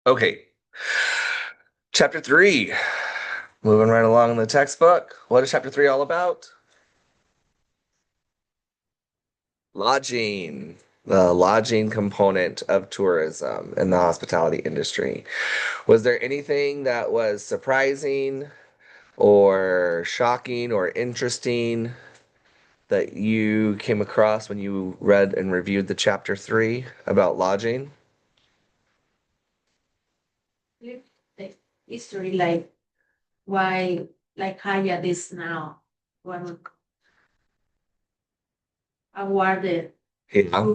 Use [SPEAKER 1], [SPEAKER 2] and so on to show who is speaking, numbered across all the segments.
[SPEAKER 1] Okay, chapter three. Moving right along in the textbook. What is chapter three all about? Lodging, the lodging component of tourism in the hospitality industry. Was there anything that was surprising or shocking or interesting that you came across when you read and reviewed the chapter three about lodging?
[SPEAKER 2] The history, like why, like Haya this now, was awarded.
[SPEAKER 1] Yeah.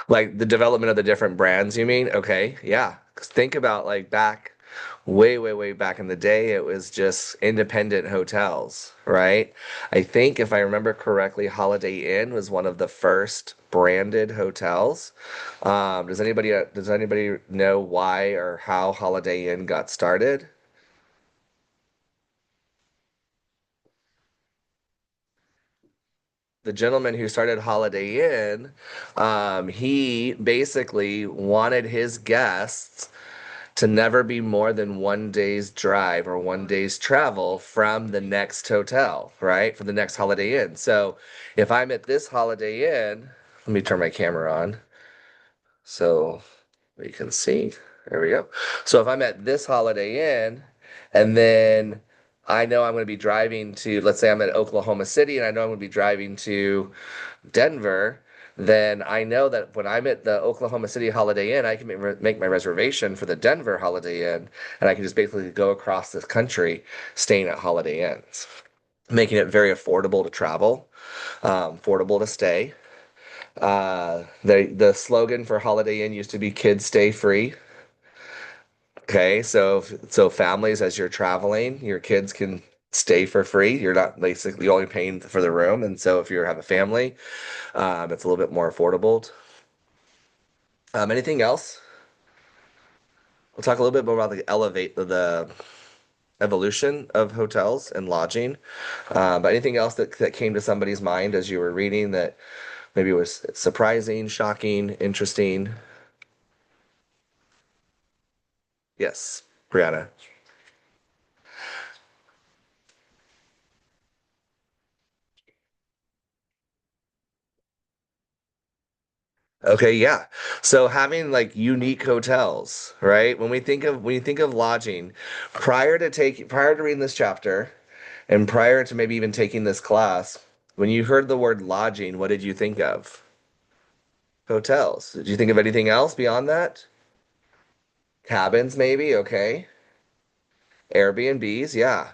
[SPEAKER 1] Like the development of the different brands, you mean? Okay, yeah. 'Cause think about like back way, way, way back in the day, it was just independent hotels, right? I think if I remember correctly, Holiday Inn was one of the first branded hotels. Does anybody know why or how Holiday Inn got started? The gentleman who started Holiday Inn, he basically wanted his guests to never be more than 1 day's drive or 1 day's travel from the next hotel, right? From the next Holiday Inn. So if I'm at this Holiday Inn, let me turn my camera on so we can see. There we go. So if I'm at this Holiday Inn and then I know I'm going to be driving to, let's say I'm at Oklahoma City and I know I'm going to be driving to Denver, then I know that when I'm at the Oklahoma City Holiday Inn, I can make my reservation for the Denver Holiday Inn, and I can just basically go across this country staying at Holiday Inns, making it very affordable to travel, affordable to stay. The slogan for Holiday Inn used to be "Kids Stay Free." Okay, so families, as you're traveling, your kids can stay for free. You're not basically only paying for the room, and so if you have a family, it's a little bit more affordable. Anything else? We'll talk a little bit more about the evolution of hotels and lodging. But anything else that came to somebody's mind as you were reading that maybe was surprising, shocking, interesting? Yes, Brianna. Okay, yeah. So having like unique hotels, right? When you think of lodging, prior to reading this chapter and prior to maybe even taking this class, when you heard the word lodging, what did you think of? Hotels. Did you think of anything else beyond that? Cabins, maybe? Okay. Airbnbs, yeah.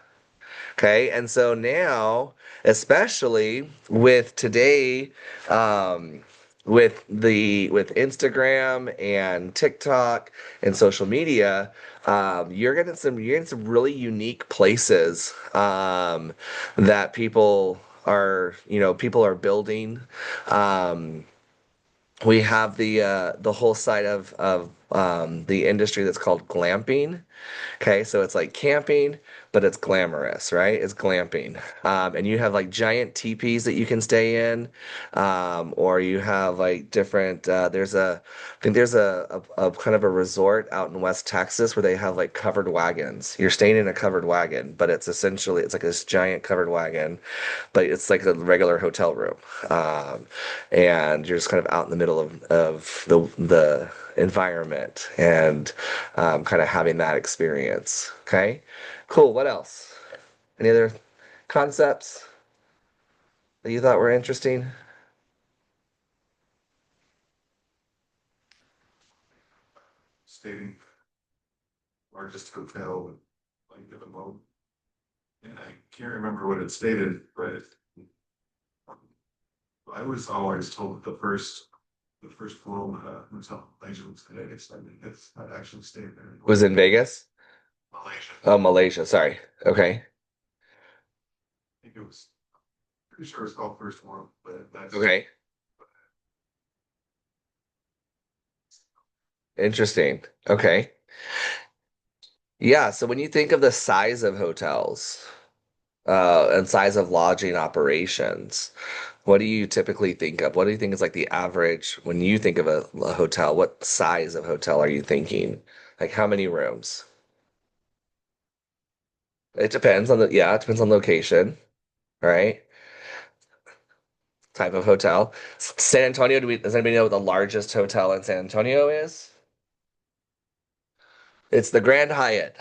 [SPEAKER 1] Okay. And so now, especially with today, um, with Instagram and TikTok and social media, you're getting some really unique places that people are building. Um, we have the whole side of the industry that's called glamping. Okay, so it's like camping, but it's glamorous, right? It's glamping. And you have like giant teepees that you can stay in, or you have like I think there's a kind of a resort out in West Texas where they have like covered wagons. You're staying in a covered wagon, but it's like this giant covered wagon, but it's like a regular hotel room. Um, and you're just kind of out in the middle of the environment and kind of having that experience. Okay, cool. What else? Any other concepts that you thought were interesting?
[SPEAKER 3] Stating largest hotel like the most. And I can't remember what it stated, but I was always told that the first floor hotel Malaysia was today. I mean, it's not actually stayed there.
[SPEAKER 1] Was in Vegas?
[SPEAKER 3] Malaysia.
[SPEAKER 1] Oh, Malaysia. Sorry. Okay.
[SPEAKER 3] I think it was pretty sure it's called first floor, but that's
[SPEAKER 1] Okay. Interesting. Okay. Yeah. So when you think of the size of hotels, and size of lodging operations, what do you typically think of? What do you think is like the average when you think of a hotel? What size of hotel are you thinking? Like how many rooms? It depends on yeah, it depends on location, right? Type of hotel. San Antonio, does anybody know what the largest hotel in San Antonio is? It's the Grand Hyatt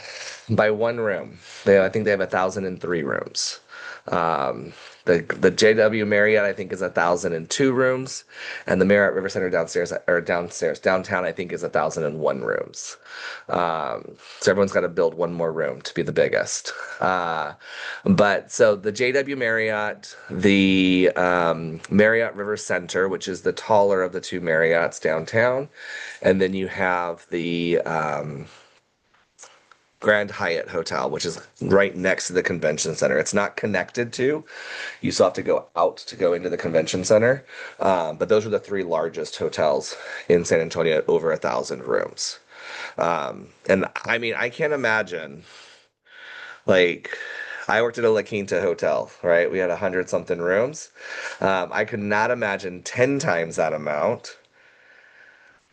[SPEAKER 1] by one room. I think they have 1,003 rooms. Um, the JW Marriott I think is 1,002 rooms, and the Marriott River Center downtown I think is 1,001 rooms. So everyone's got to build one more room to be the biggest. But so the JW Marriott, the Marriott River Center, which is the taller of the two Marriotts downtown, and then you have the Grand Hyatt Hotel, which is right next to the convention center. It's not connected to, you still have to go out to go into the convention center. But those are the three largest hotels in San Antonio at over 1,000 rooms. And I mean, I can't imagine, like, I worked at a La Quinta hotel, right? We had 100 something rooms. I could not imagine 10 times that amount.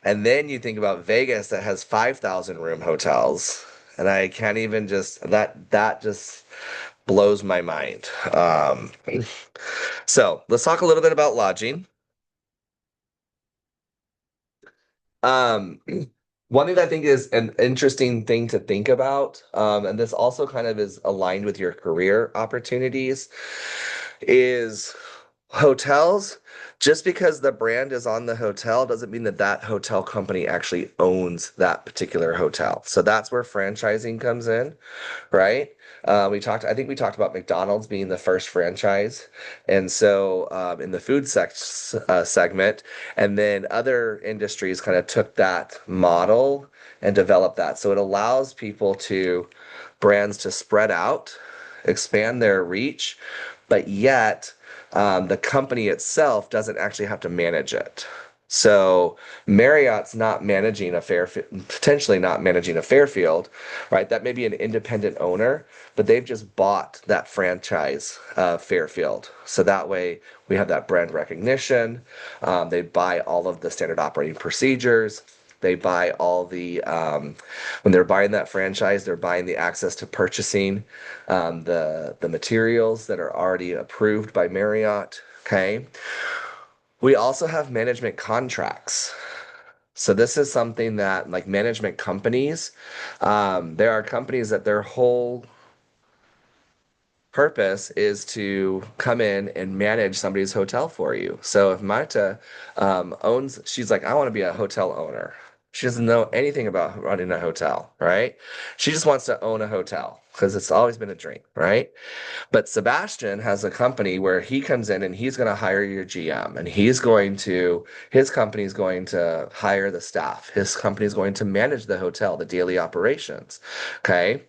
[SPEAKER 1] And then you think about Vegas that has 5,000 room hotels. And I can't even just that just blows my mind. So let's talk a little bit about lodging. Um, One thing that I think is an interesting thing to think about, and this also kind of is aligned with your career opportunities, is hotels. Just because the brand is on the hotel doesn't mean that that hotel company actually owns that particular hotel. So that's where franchising comes in, right? I think we talked about McDonald's being the first franchise, and so in the segment, and then other industries kind of took that model and developed that. So it allows brands to spread out, expand their reach, but yet the company itself doesn't actually have to manage it. So Marriott's not managing potentially not managing a Fairfield, right? That may be an independent owner, but they've just bought that franchise of Fairfield. So that way we have that brand recognition. They buy all of the standard operating procedures. They buy when they're buying that franchise, they're buying the access to purchasing the materials that are already approved by Marriott. Okay. We also have management contracts. So this is something that like management companies, there are companies that their whole purpose is to come in and manage somebody's hotel for you. So if Marta she's like, I want to be a hotel owner. She doesn't know anything about running a hotel, right? She just wants to own a hotel because it's always been a dream, right? But Sebastian has a company where he comes in and he's going to hire your GM and his company is going to hire the staff. His company is going to manage the hotel, the daily operations. Okay.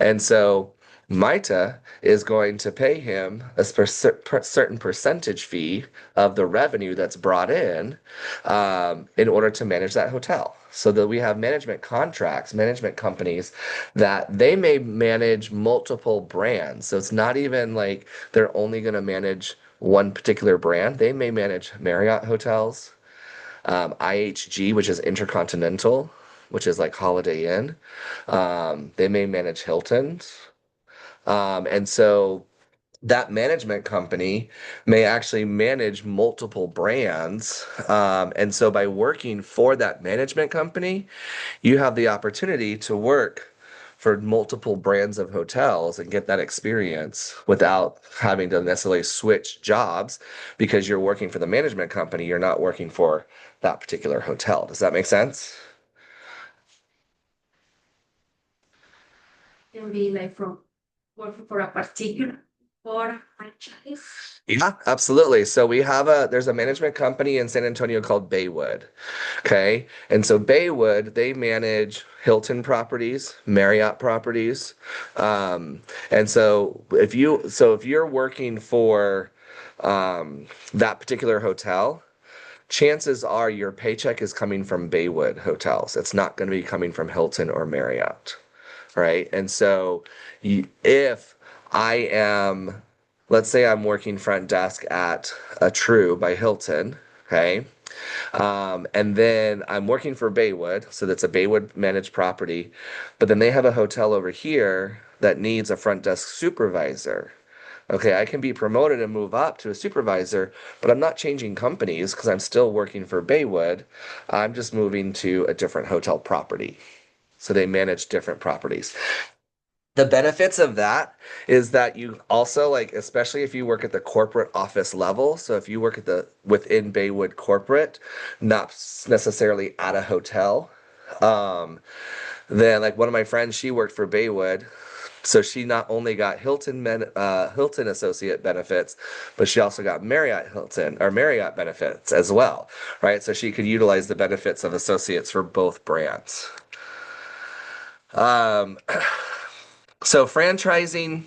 [SPEAKER 1] And so Maita is going to pay him a certain percentage fee of the revenue that's brought in order to manage that hotel. So that we have management contracts, management companies that they may manage multiple brands. So it's not even like they're only going to manage one particular brand. They may manage Marriott hotels, IHG, which is Intercontinental, which is like Holiday Inn. They may manage Hilton's. And so that management company may actually manage multiple brands. And so by working for that management company, you have the opportunity to work for multiple brands of hotels and get that experience without having to necessarily switch jobs because you're working for the management company, you're not working for that particular hotel. Does that make sense?
[SPEAKER 2] Can be like from working for a particular or franchise.
[SPEAKER 1] Yeah, absolutely. So there's a management company in San Antonio called Baywood. Okay. And so Baywood, they manage Hilton properties, Marriott properties. And so if you're working for that particular hotel, chances are your paycheck is coming from Baywood hotels. It's not going to be coming from Hilton or Marriott, right? And so if I am, let's say I'm working front desk at a True by Hilton, okay? And then I'm working for Baywood, so that's a Baywood managed property. But then they have a hotel over here that needs a front desk supervisor. Okay, I can be promoted and move up to a supervisor, but I'm not changing companies because I'm still working for Baywood. I'm just moving to a different hotel property. So they manage different properties. The benefits of that is that you also like, especially if you work at the corporate office level. So if you work at the within Baywood corporate, not necessarily at a hotel, um, then like one of my friends, she worked for Baywood. So she not only got Hilton associate benefits, but she also got Marriott Hilton or Marriott benefits as well, right? So she could utilize the benefits of associates for both brands. Um, so franchising,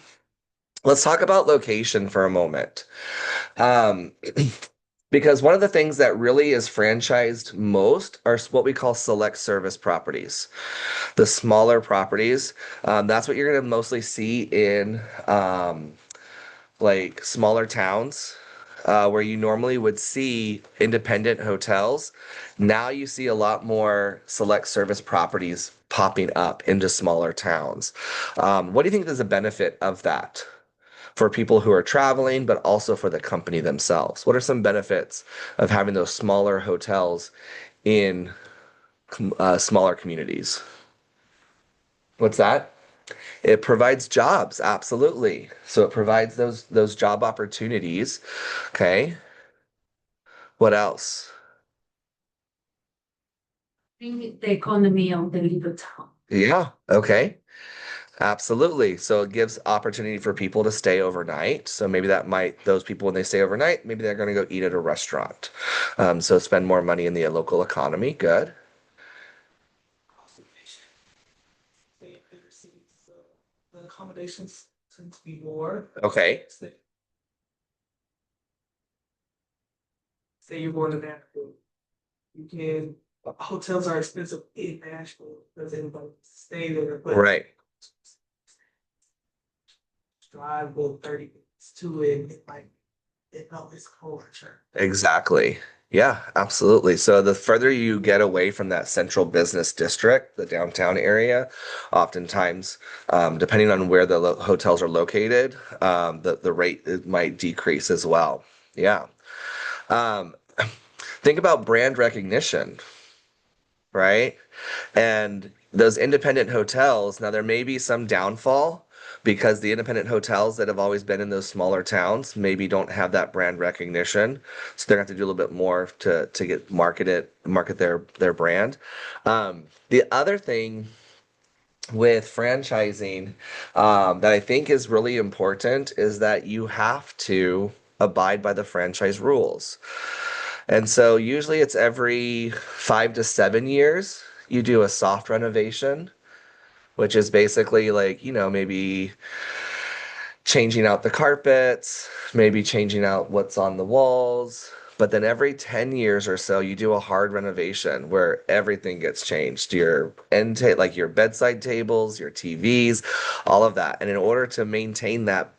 [SPEAKER 1] let's talk about location for a moment. Um, because one of the things that really is franchised most are what we call select service properties. The smaller properties, that's what you're going to mostly see in like smaller towns where you normally would see independent hotels. Now you see a lot more select service properties popping up into smaller towns. What do you think is the benefit of that for people who are traveling, but also for the company themselves? What are some benefits of having those smaller hotels in smaller communities? What's that? It provides jobs, absolutely. So it provides those job opportunities. Okay. What else?
[SPEAKER 2] The economy of the little town.
[SPEAKER 1] Yeah. Okay. Absolutely. So it gives opportunity for people to stay overnight. So maybe that might, those people, when they stay overnight, maybe they're going to go eat at a restaurant. So spend more money in the local economy. Good.
[SPEAKER 4] The accommodations tend to be more.
[SPEAKER 1] Okay.
[SPEAKER 4] Say you're going to Nashville, you can, hotels are expensive in Nashville because everybody stay there, but
[SPEAKER 1] Right.
[SPEAKER 4] drive go 30 minutes to it, it's culture.
[SPEAKER 1] Exactly. Yeah, absolutely. So the further you get away from that central business district, the downtown area, oftentimes, depending on where the hotels are located, the rate it might decrease as well. Yeah. Um, think about brand recognition, right? And those independent hotels, now there may be some downfall because the independent hotels that have always been in those smaller towns maybe don't have that brand recognition. So they're gonna have to do a little bit more to get market their brand. The other thing with franchising that I think is really important is that you have to abide by the franchise rules. And so usually it's every 5 to 7 years you do a soft renovation, which is basically like, maybe changing out the carpets, maybe changing out what's on the walls. But then every 10 years or so, you do a hard renovation where everything gets changed. Like your bedside tables, your TVs, all of that. And in order to maintain that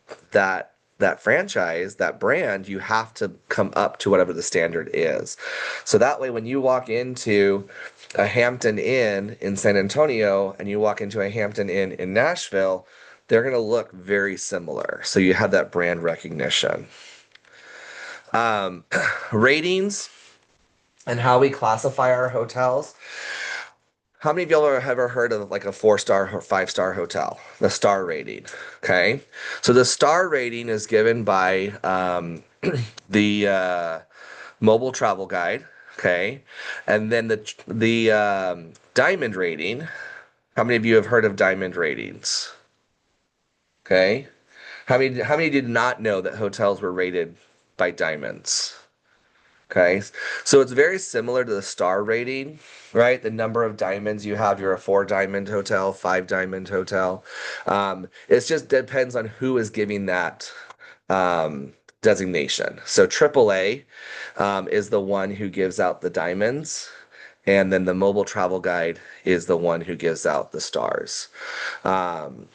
[SPEAKER 1] franchise, that brand, you have to come up to whatever the standard is. So that way, when you walk into a Hampton Inn in San Antonio and you walk into a Hampton Inn in Nashville, they're going to look very similar. So you have that brand recognition. Um, ratings and how we classify our hotels. How many of y'all have ever heard of like a 4-star or 5-star hotel? The star rating. Okay. So the star rating is given by the mobile travel guide. Okay. And then the diamond rating. How many of you have heard of diamond ratings? Okay. How many did not know that hotels were rated by diamonds? Okay. So it's very similar to the star rating, right? The number of diamonds you have, you're a 4-diamond hotel, 5-diamond hotel. It just depends on who is giving that designation. So AAA is the one who gives out the diamonds, and then the mobile travel guide is the one who gives out the stars. Um,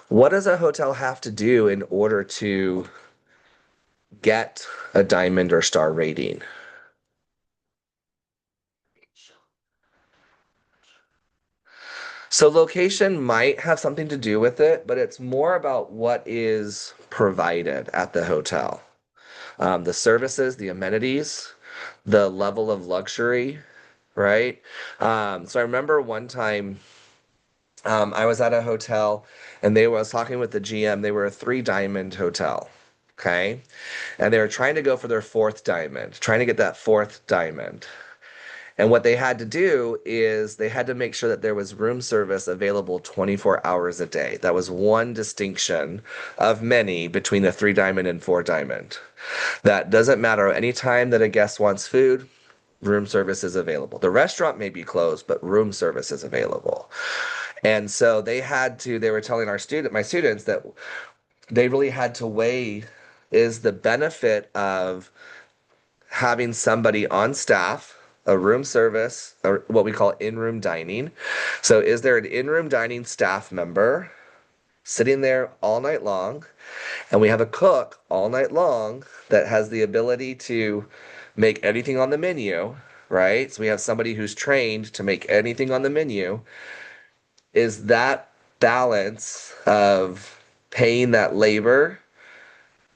[SPEAKER 1] what does a hotel have to do in order to get a diamond or star rating? So location might have something to do with it, but it's more about what is provided at the hotel. The services, the amenities, the level of luxury, right? So I remember one time I was at a hotel and I was talking with the GM. They were a three diamond hotel. Okay. And they were trying to go for their fourth diamond, trying to get that fourth diamond. And what they had to do is they had to make sure that there was room service available 24 hours a day. That was one distinction of many between the three diamond and four diamond. That doesn't matter. Anytime that a guest wants food, room service is available. The restaurant may be closed, but room service is available. And so they were telling my students that they really had to weigh is the benefit of having somebody on staff, a room service, or what we call in-room dining. So is there an in-room dining staff member sitting there all night long? And we have a cook all night long that has the ability to make anything on the menu, right? So we have somebody who's trained to make anything on the menu. Is that balance of paying that labor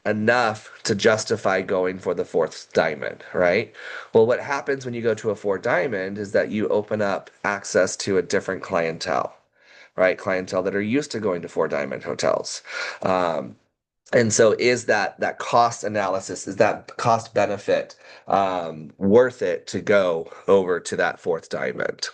[SPEAKER 1] enough to justify going for the fourth diamond, right? Well, what happens when you go to a four diamond is that you open up access to a different clientele, right? Clientele that are used to going to four diamond hotels. And so is that cost analysis, is that cost benefit worth it to go over to that fourth diamond?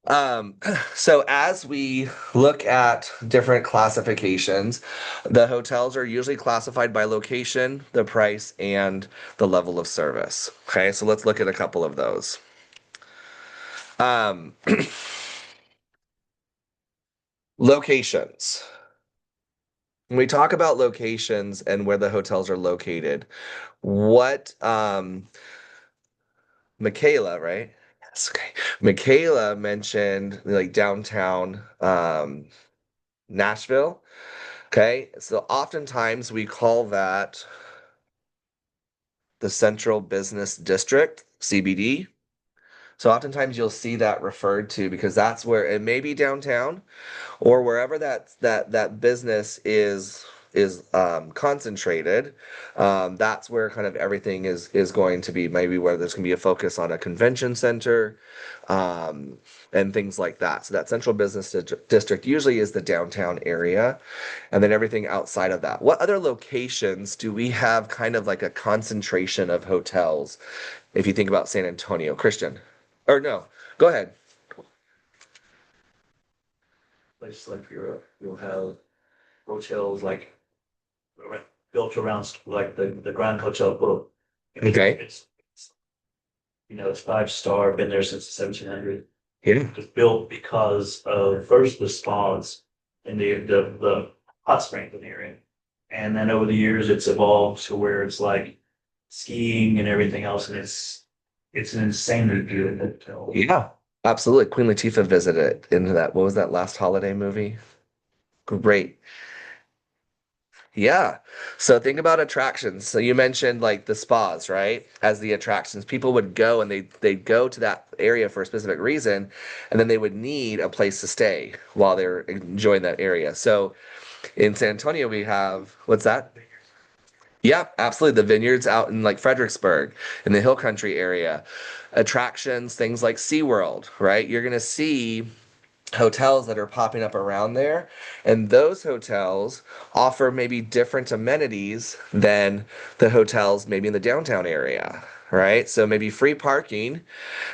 [SPEAKER 1] Um, so as we look at different classifications, the hotels are usually classified by location, the price, and the level of service. Okay, so let's look at a couple of those. Um, locations. When we talk about locations and where the hotels are located, what Michaela, right? Yes, okay. Michaela mentioned like downtown Nashville. Okay, so oftentimes we call that the Central Business District, CBD. So oftentimes you'll see that referred to because that's where it may be downtown or wherever that business is concentrated. That's where kind of everything is going to be. Maybe where there's going to be a focus on a convention center, um, and things like that. So that central business district usually is the downtown area, and then everything outside of that. What other locations do we have kind of like a concentration of hotels? If you think about San Antonio, Christian, or no, go ahead.
[SPEAKER 5] Places like Europe, you'll have hotels like built around like the Grand Hotel Book.
[SPEAKER 1] Okay.
[SPEAKER 5] It's 5 star, been there since the 1700s.
[SPEAKER 1] Yeah.
[SPEAKER 5] It was built because of first the spas and the hot springs in the area. And then over the years, it's evolved to where it's like skiing and everything else. And it's an insanely beautiful hotel.
[SPEAKER 1] Yeah, absolutely. Queen Latifah visited into that. What was that last holiday movie? Great. Yeah. So think about attractions. So you mentioned like the spas, right? As the attractions, people would go and they'd go to that area for a specific reason, and then they would need a place to stay while they're enjoying that area. So in San Antonio, we have what's that? Yeah, absolutely. The vineyards out in like Fredericksburg in the Hill Country area. Attractions, things like SeaWorld, right? You're gonna see hotels that are popping up around there, and those hotels offer maybe different amenities than the hotels maybe in the downtown area, right? So maybe free parking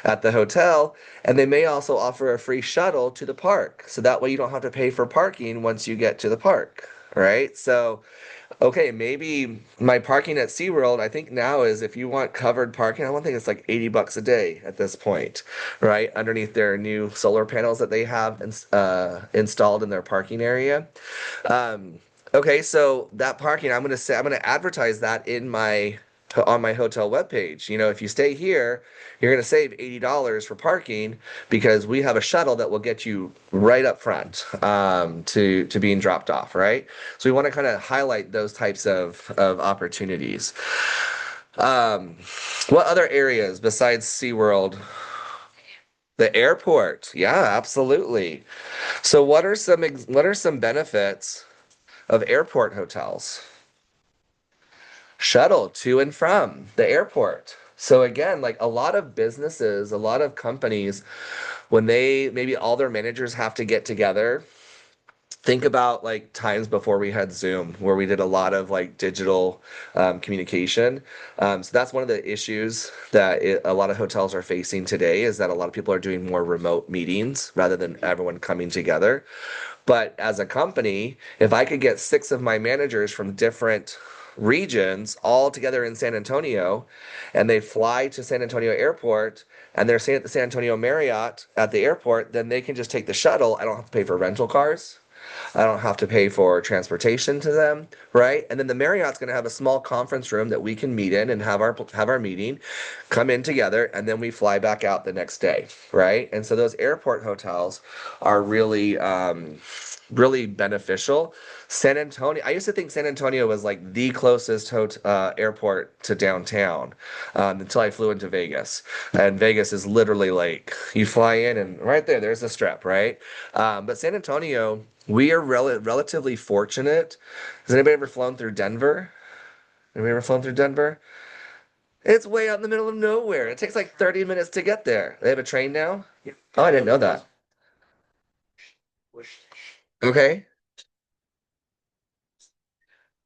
[SPEAKER 1] at the hotel, and they may also offer a free shuttle to the park. So that way you don't have to pay for parking once you get to the park, right? So okay, maybe my parking at SeaWorld, I think now is if you want covered parking, I don't think it's like $80 a day at this point, right? Underneath their new solar panels that they have installed in their parking area. Um, okay, so that parking, I'm gonna advertise that in my on my hotel webpage. If you stay here, you're gonna save $80 for parking because we have a shuttle that will get you right up front to being dropped off, right? So we want to kind of highlight those types of opportunities. Um, what other areas besides SeaWorld? The airport. Yeah, absolutely. So what are some benefits of airport hotels? Shuttle to and from the airport. So again, like a lot of businesses, a lot of companies, when they maybe all their managers have to get together, think about like times before we had Zoom, where we did a lot of like digital communication. So that's one of the issues that a lot of hotels are facing today is that a lot of people are doing more remote meetings rather than everyone coming together. But as a company, if I could get six of my managers from different regions all together in San Antonio and they fly to San Antonio Airport and they're staying at the San Antonio Marriott at the airport, then they can just take the shuttle. I don't have to pay for rental cars. I don't have to pay for transportation to them, right? And then the Marriott's going to have a small conference room that we can meet in and have our meeting, come in together, and then we fly back out the next day, right? And so those airport hotels are really beneficial. San Antonio, I used to think San Antonio was like the closest airport to downtown until I flew into Vegas. And Vegas is literally like you fly in and right there, there's the strip, right? But San Antonio, we are relatively fortunate. Has anybody ever flown through Denver? Have you ever flown through Denver? It's way out in the middle of nowhere. It takes like 30 minutes to get there. They have a train now? Oh, I didn't know that. Okay.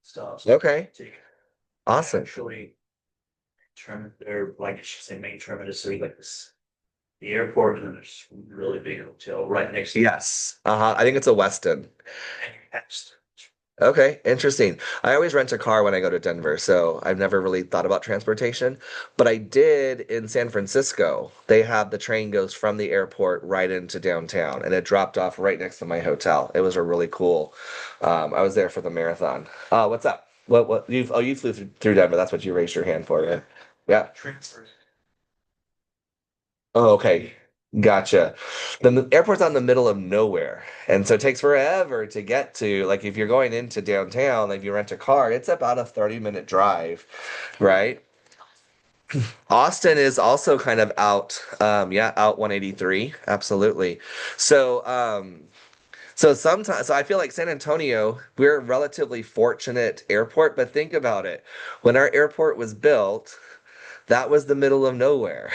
[SPEAKER 5] Stops.
[SPEAKER 1] Okay.
[SPEAKER 5] Take
[SPEAKER 1] Awesome.
[SPEAKER 5] actually they're like I should say main terminus, so like this the airport and then there's a really big hotel right next to it.
[SPEAKER 1] Yes. Uh-huh. I think it's a Westin.
[SPEAKER 5] And you have
[SPEAKER 1] Okay, interesting. I always rent a car when I go to Denver, so I've never really thought about transportation. But I did in San Francisco. They have the train goes from the airport right into downtown, and it dropped off right next to my hotel. It was a really cool. I was there for the marathon. What's up? You flew through Denver. That's what you raised your hand for, yeah? Yeah.
[SPEAKER 5] transfer.
[SPEAKER 1] Oh, okay. Gotcha. Then the airport's out in the middle of nowhere. And so it takes forever to get to, like, if you're going into downtown, like, if you rent a car, it's about a 30-minute drive, right? Austin is also kind of out, yeah, out 183. Absolutely. So, so I feel like San Antonio, we're a relatively fortunate airport, but think about it. When our airport was built, that was the middle of nowhere.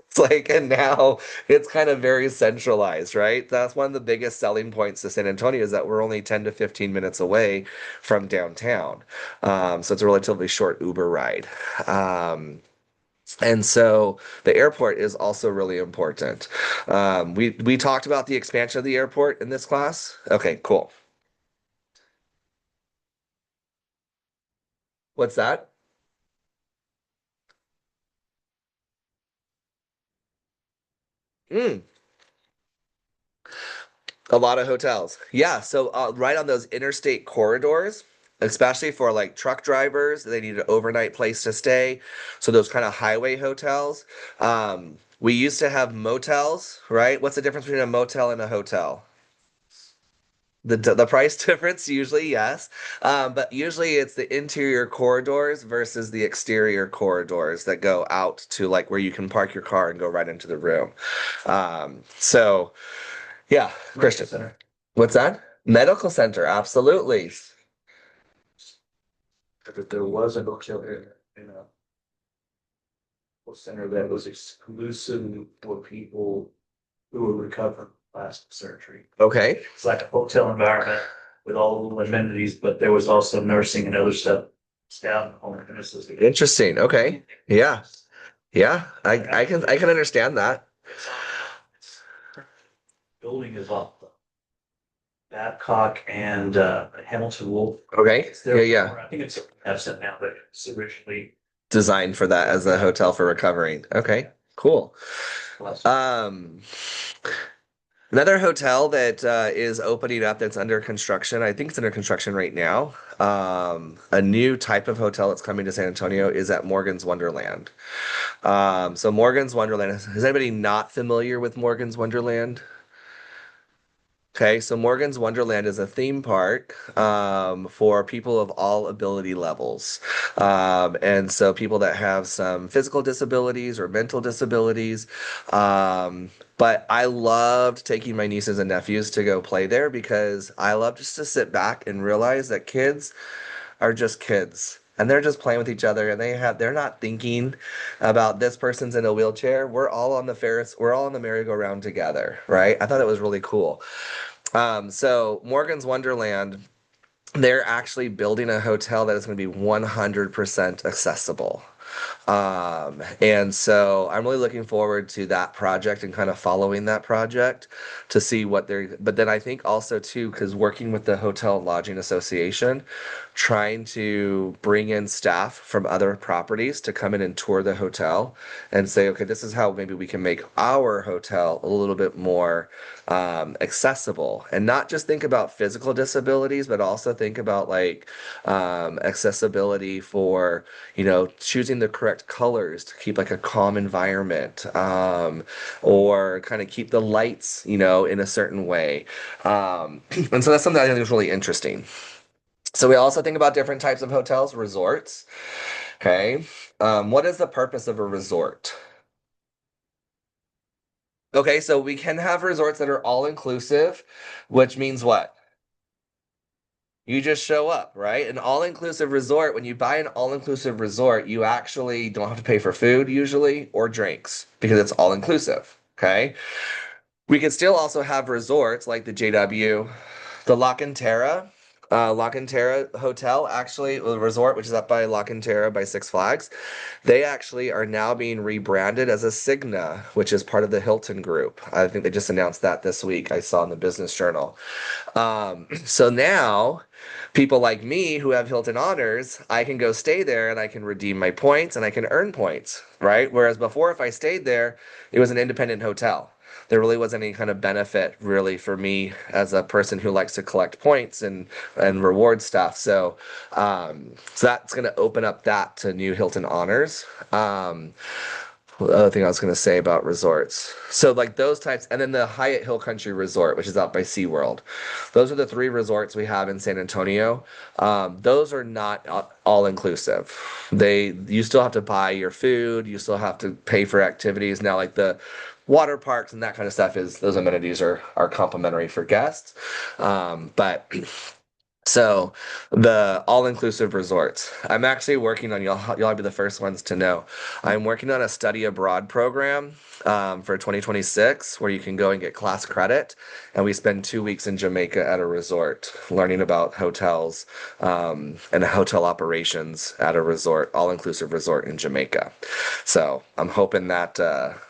[SPEAKER 1] It's like, and now it's kind of very centralized, right? That's one of the biggest selling points to San Antonio is that we're only 10 to 15 minutes away from downtown. So it's a relatively short Uber ride. And so the airport is also really important. We talked about the expansion of the airport in this class. Okay, cool. What's that? Mm. A lot of hotels. Yeah, so right on those interstate corridors, especially for like truck drivers, they need an overnight place to stay. So those kind of highway hotels. We used to have motels, right? What's the difference between a motel and a hotel? The price difference, usually, yes. But usually it's the interior corridors versus the exterior corridors that go out to like where you can park your car and go right into the room. So yeah, Christian.
[SPEAKER 5] Center.
[SPEAKER 1] What's that? Medical center, absolutely.
[SPEAKER 5] But there was a hotel in a center that was exclusive for people who were recovering from plastic surgery.
[SPEAKER 1] Okay.
[SPEAKER 5] It's like a hotel environment with all the amenities, but there was also nursing and other stuff. Staff, home administration.
[SPEAKER 1] Interesting. Okay. Yeah. Yeah. I can understand that.
[SPEAKER 5] Building is off the Babcock and Hamilton Wolf.
[SPEAKER 1] Okay.
[SPEAKER 5] It's
[SPEAKER 1] Yeah,
[SPEAKER 5] there.
[SPEAKER 1] yeah.
[SPEAKER 5] I think it's absent now, but it's originally.
[SPEAKER 1] Designed for that as a hotel for recovering. Okay. Cool. Um, Another hotel that is opening up that's under construction. I think it's under construction right now. A new type of hotel that's coming to San Antonio is at Morgan's Wonderland. So, Morgan's Wonderland, is anybody not familiar with Morgan's Wonderland? Okay, so Morgan's Wonderland is a theme park for people of all ability levels. And so people that have some physical disabilities or mental disabilities. But I loved taking my nieces and nephews to go play there because I love just to sit back and realize that kids are just kids. And they're just playing with each other and they're not thinking about this person's in a wheelchair. We're all on the merry-go-round together, right? I thought it was really cool. So Morgan's Wonderland, they're actually building a hotel that is going to be 100% accessible. And so I'm really looking forward to that project and kind of following that project to see but then I think also too, because working with the Hotel and Lodging Association, trying to bring in staff from other properties to come in and tour the hotel and say, okay, this is how maybe we can make our hotel a little bit more accessible and not just think about physical disabilities, but also think about like accessibility for, choosing the correct colors to keep like a calm environment, or kind of keep the lights, in a certain way. And so that's something I think is really interesting. So we also think about different types of hotels, resorts. Okay. What is the purpose of a resort? Okay, so we can have resorts that are all inclusive, which means what? You just show up, right? An all-inclusive resort, when you buy an all-inclusive resort, you actually don't have to pay for food usually or drinks because it's all inclusive. Okay. We can still also have resorts like the JW, the La Cantera. La Cantera Hotel, actually, a resort which is up by La Cantera by Six Flags. They actually are now being rebranded as a Cigna, which is part of the Hilton Group. I think they just announced that this week. I saw in the Business Journal. So now people like me who have Hilton Honors, I can go stay there and I can redeem my points and I can earn points, right? Whereas before, if I stayed there, it was an independent hotel. There really wasn't any kind of benefit really for me as a person who likes to collect points and reward stuff. So that's going to open up that to new Hilton Honors. The other thing I was going to say about resorts. So like those types, and then the Hyatt Hill Country Resort, which is out by SeaWorld. Those are the three resorts we have in San Antonio. Those are not all inclusive. You still have to buy your food. You still have to pay for activities. Now, like the water parks and that kind of stuff those amenities are complimentary for guests. But so the all-inclusive resorts. I'm actually working on y'all be the first ones to know. I'm working on a study abroad program for 2026 where you can go and get class credit, and we spend 2 weeks in Jamaica at a resort learning about hotels and hotel operations at a resort, all-inclusive resort in Jamaica. So I'm hoping that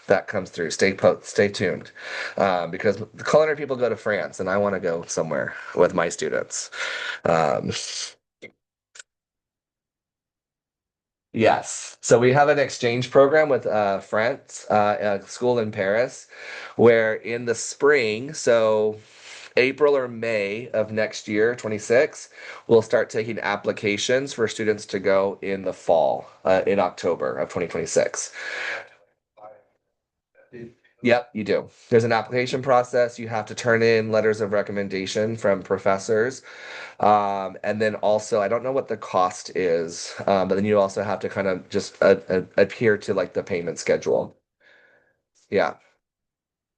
[SPEAKER 1] that comes through. Stay tuned, because the culinary people go to France, and I want to go somewhere with my students. Um, yes. So we have an exchange program with France, a school in Paris, where in the spring, so April or May of next year, 26, we'll start taking applications for students to go in the fall, in October of 2026. Yep, you do. There's an application process. You have to turn in letters of recommendation from professors. And then also, I don't know what the cost is, but then you also have to kind of just adhere to like the payment schedule. Yeah.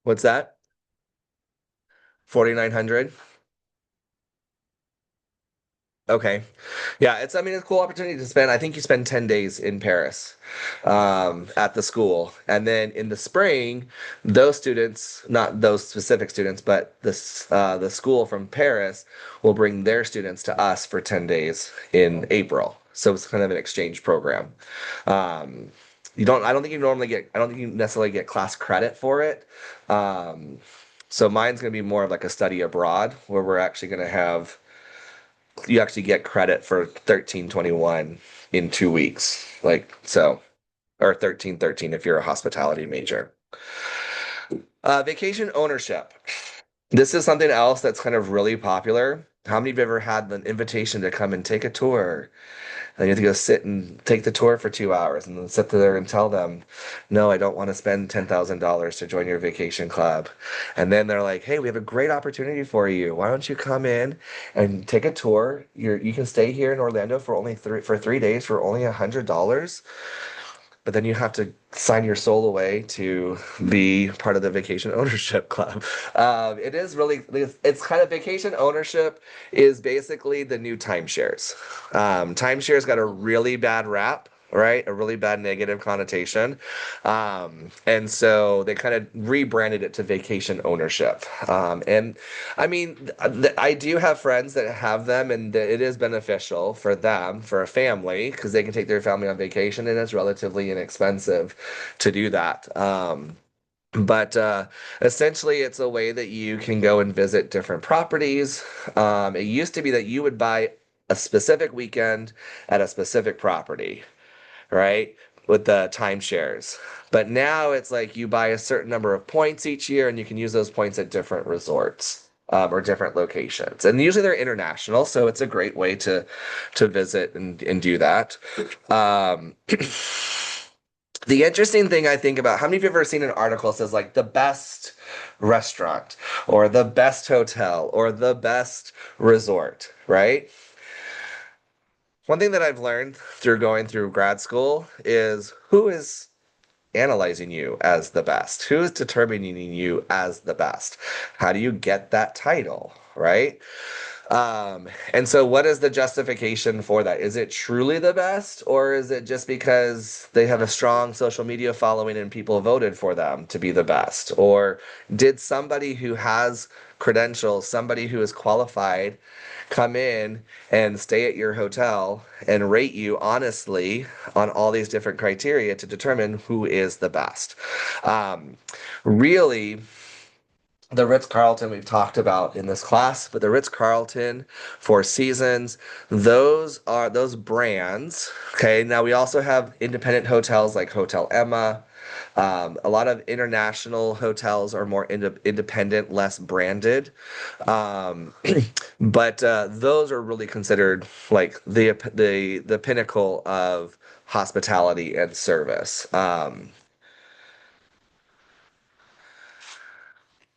[SPEAKER 1] What's that? 4,900? Okay. Yeah, I mean, it's a cool opportunity to spend. I think you spend 10 days in Paris, at the school. And then in the spring, those students, not those specific students, but the school from Paris will bring their students to us for 10 days in April. So it's kind of an exchange program. Um, I don't think you necessarily get class credit for it. Um, so mine's going to be more of like a study abroad where we're actually going to have you actually get credit for 1321 in 2 weeks. Like so, or 1313 if you're a hospitality major. Vacation ownership. This is something else that's kind of really popular. How many of you have ever had the invitation to come and take a tour? And you have to go sit and take the tour for 2 hours and then sit there and tell them, no, I don't want to spend $10,000 to join your vacation club. And then they're like, hey, we have a great opportunity for you. Why don't you come in and take a tour? You can stay here in Orlando for only 3 days for only $100. But then you have to sign your soul away to be part of the vacation ownership club. It is really, it's kind of vacation ownership is basically the new timeshares. Timeshares got a really bad rap, right? A really bad negative connotation. And so they kind of rebranded it to vacation ownership. And I mean, I do have friends that have them, and it is beneficial for them, for a family, because they can take their family on vacation, and it's relatively inexpensive to do that. But essentially, it's a way that you can go and visit different properties. It used to be that you would buy a specific weekend at a specific property, right? With the timeshares. But now it's like you buy a certain number of points each year and you can use those points at different resorts. Or different locations, and usually they're international, so it's a great way to visit and do that. Um, the interesting thing I think about, how many of you have ever seen an article that says like the best restaurant or the best hotel or the best resort, right? One thing that I've learned through going through grad school is who is analyzing you as the best? Who is determining you as the best? How do you get that title, right? And so what is the justification for that? Is it truly the best, or is it just because they have a strong social media following and people voted for them to be the best? Or did somebody who has credentials, somebody who is qualified, come in and stay at your hotel and rate you honestly on all these different criteria to determine who is the best? Um, Really, the Ritz-Carlton we've talked about in this class, but the Ritz-Carlton, Four Seasons, those are those brands. Okay, now we also have independent hotels like Hotel Emma. A lot of international hotels are more independent, less branded. Um, but those are really considered like the pinnacle of hospitality and service.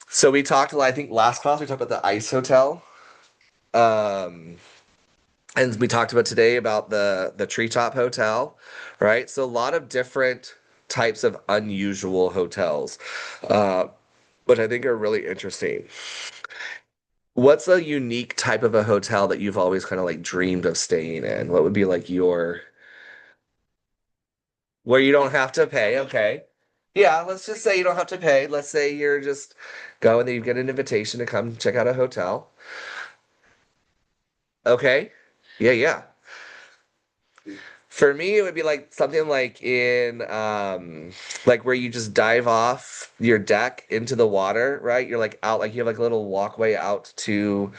[SPEAKER 1] So we talked, I think last class we talked about the Ice Hotel. Um, and we talked about today about the Treetop Hotel, right? So a lot of different types of unusual hotels, uh, which I think are really interesting. What's a unique type of a hotel that you've always kind of like dreamed of staying in? What would be like your where you don't have to pay? Okay. Yeah, let's just say you don't have to pay. Let's say you're just going and you get an invitation to come check out a hotel. Okay. Yeah, yeah. For me, it would be like something like in like where you just dive off your deck into the water, right? You're like out, like you have like a little walkway out to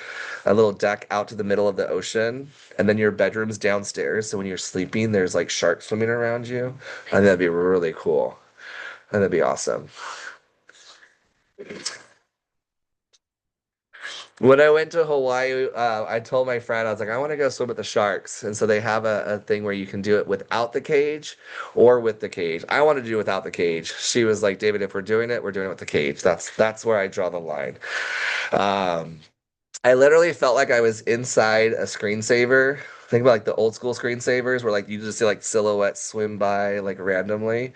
[SPEAKER 1] a little deck out to the middle of the ocean, and then your bedroom's downstairs. So when you're sleeping, there's like sharks swimming around you. I think that'd be really cool. And that'd be awesome. When I went to Hawaii, I told my friend, I was like, I want to go swim with the sharks. And so they have a thing where you can do it without the cage or with the cage. I wanted to do without the cage. She was like, David, if we're doing it, we're doing it with the cage. That's where I draw the line. Um, I literally felt like I was inside a screensaver. Think about like the old school screensavers where like you just see like silhouettes swim by like randomly.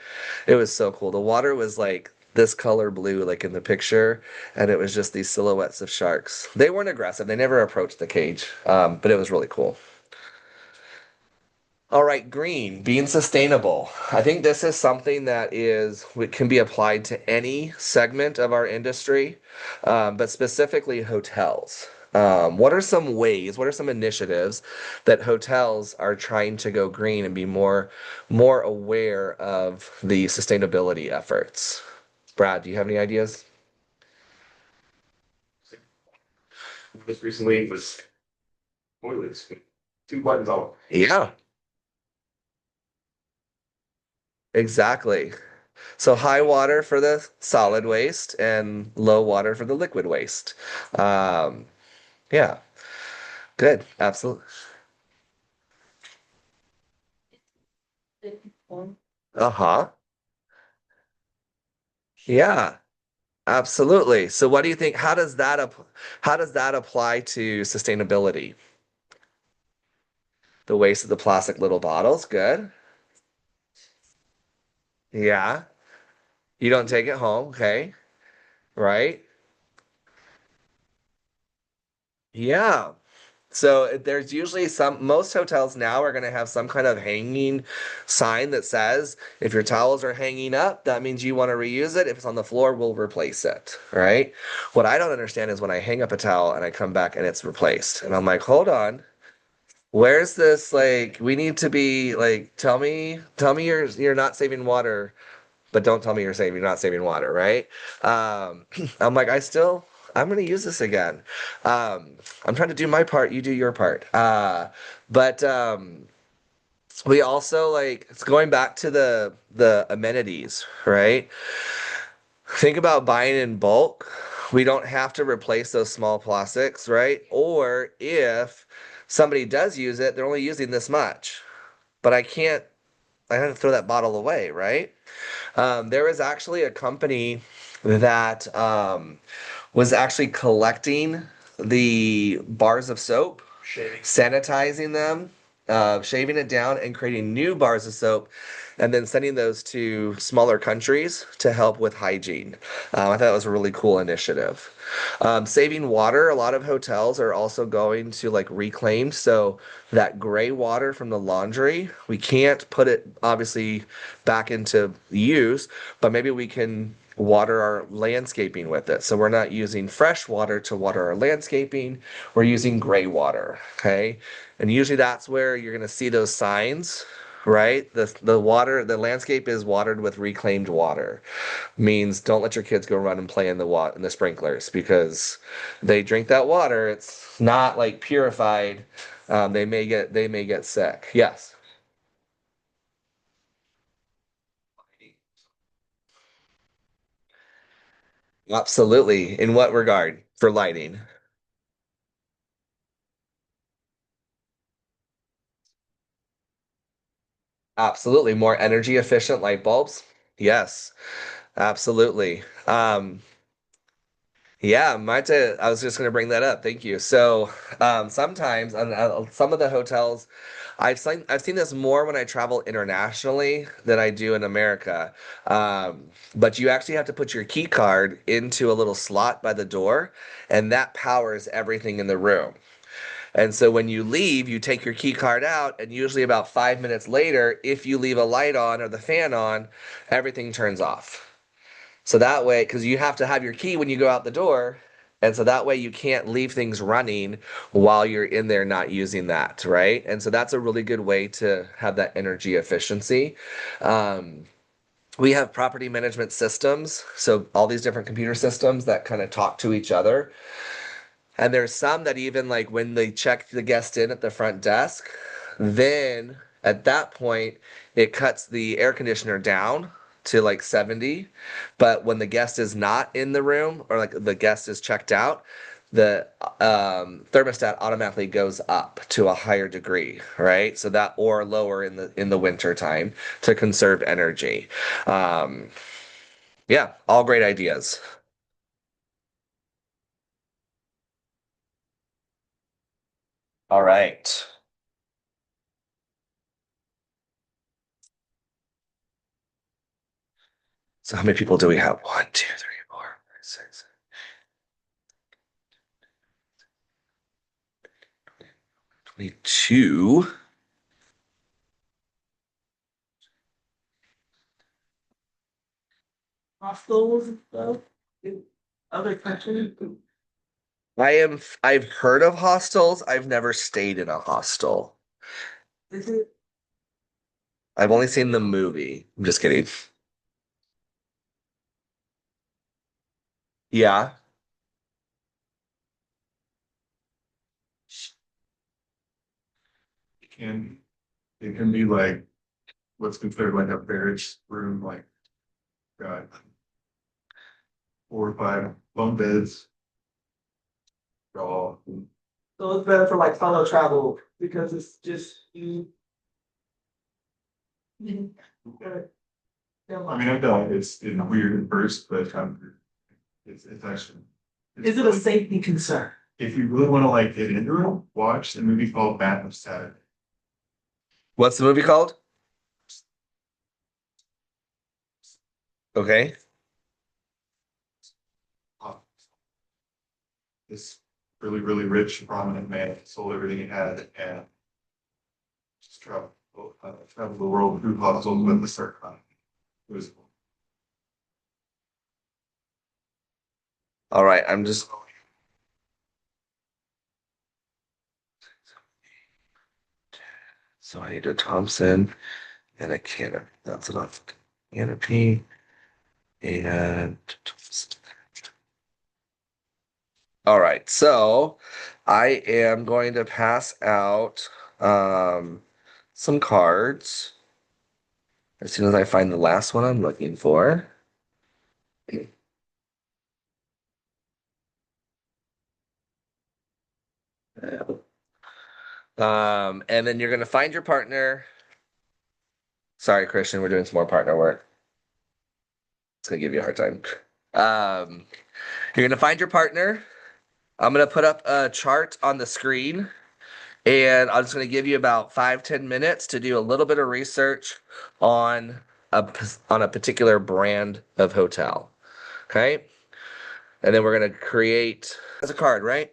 [SPEAKER 1] It was so cool. The water was like this color blue, like in the picture, and it was just these silhouettes of sharks. They weren't aggressive. They never approached the cage, but it was really cool. All right, green, being sustainable. I think this is something that can be applied to any segment of our industry, but specifically hotels. What are some ways, what are some initiatives that hotels are trying to go green and be more aware of the sustainability efforts? Brad, do you have any ideas?
[SPEAKER 3] Just recently was toilets, 2 buttons all.
[SPEAKER 1] Yeah, exactly. So high water for the solid waste and low water for the liquid waste. Um, yeah, good. Absolutely. Uh-huh. Yeah, absolutely. So what do you think? How does that apply to sustainability? The waste of the plastic little bottles, good. Yeah. You don't take it home, okay? Right? Yeah. So there's usually most hotels now are going to have some kind of hanging sign that says if your towels are hanging up, that means you want to reuse it. If it's on the floor, we'll replace it, right? What I don't understand is when I hang up a towel and I come back and it's replaced. And I'm like, hold on. Where's this like we need to be like tell me you're not saving water, but don't tell me you're not saving water, right? I'm like I'm gonna use this again. I'm trying to do my part, you do your part. But we also like it's going back to the amenities, right? Think about buying in bulk. We don't have to replace those small plastics, right? Or if somebody does use it, they're only using this much. But I have to throw that bottle away, right? There was actually a company that was actually collecting the bars of soap,
[SPEAKER 5] Shaving.
[SPEAKER 1] sanitizing them, shaving it down, and creating new bars of soap, and then sending those to smaller countries to help with hygiene. I thought it was a really cool initiative. Saving water, a lot of hotels are also going to like reclaimed. So that gray water from the laundry, we can't put it obviously back into use, but maybe we can water our landscaping with it. So we're not using fresh water to water our landscaping, we're using gray water. Okay. And usually that's where you're going to see those signs, right? The landscape is watered with reclaimed water. Means don't let your kids go run and play in the sprinklers because they drink that water. It's not like purified. They may get sick. Yes. Absolutely. In what regard? For lighting. Absolutely. More energy efficient light bulbs. Yes, absolutely. Yeah, I was just going to bring that up. Thank you. So, sometimes on some of the hotels, I've seen this more when I travel internationally than I do in America. But you actually have to put your key card into a little slot by the door, and that powers everything in the room. And so when you leave, you take your key card out, and usually about 5 minutes later, if you leave a light on or the fan on, everything turns off. So that way, because you have to have your key when you go out the door, and so that way you can't leave things running while you're in there not using that, right? And so that's a really good way to have that energy efficiency. Um, we have property management systems, so all these different computer systems that kind of talk to each other. And there's some that even like when they check the guest in at the front desk, then at that point it cuts the air conditioner down to like 70. But when the guest is not in the room or like the guest is checked out, the thermostat automatically goes up to a higher degree, right? So that or lower in the winter time to conserve energy. Um, yeah, all great ideas. All right. So how many people do we have? One, two, three, four, five, six, 22.
[SPEAKER 4] Hostels and stuff in other countries.
[SPEAKER 1] I've heard of hostels. I've never stayed in a hostel.
[SPEAKER 4] Is it?
[SPEAKER 1] I've only seen the movie. I'm just kidding. Yeah.
[SPEAKER 3] It can, it can be like what's considered like a barracks room, like got 4 or 5 bunk beds. All,
[SPEAKER 4] So it's better for like solo travel because it's just you. Okay.
[SPEAKER 3] I mean, I've done it. It's weird at first, but it's actually. It's
[SPEAKER 4] Is it a
[SPEAKER 3] really-
[SPEAKER 4] safety concern?
[SPEAKER 3] If you really want to like get into it, watch the movie called Bat of Saturday.
[SPEAKER 1] What's the movie called? Okay.
[SPEAKER 3] This really, really rich, prominent man sold everything he had and just traveled the world through hustles with the circle. It was
[SPEAKER 1] All right. I'm just. So I need a Thompson and a canopy. That's enough. Canopy and. All right. So I am going to pass out some cards as soon as I find the last one I'm looking for. And then you're going to find your partner. Sorry, Christian, we're doing some more partner work. It's going to give you a hard time. Um, you're going to find your partner. I'm going to put up a chart on the screen, and I'm just going to give you about 5-10 minutes to do a little bit of research on a particular brand of hotel. Okay? And then we're going to create as a card, right?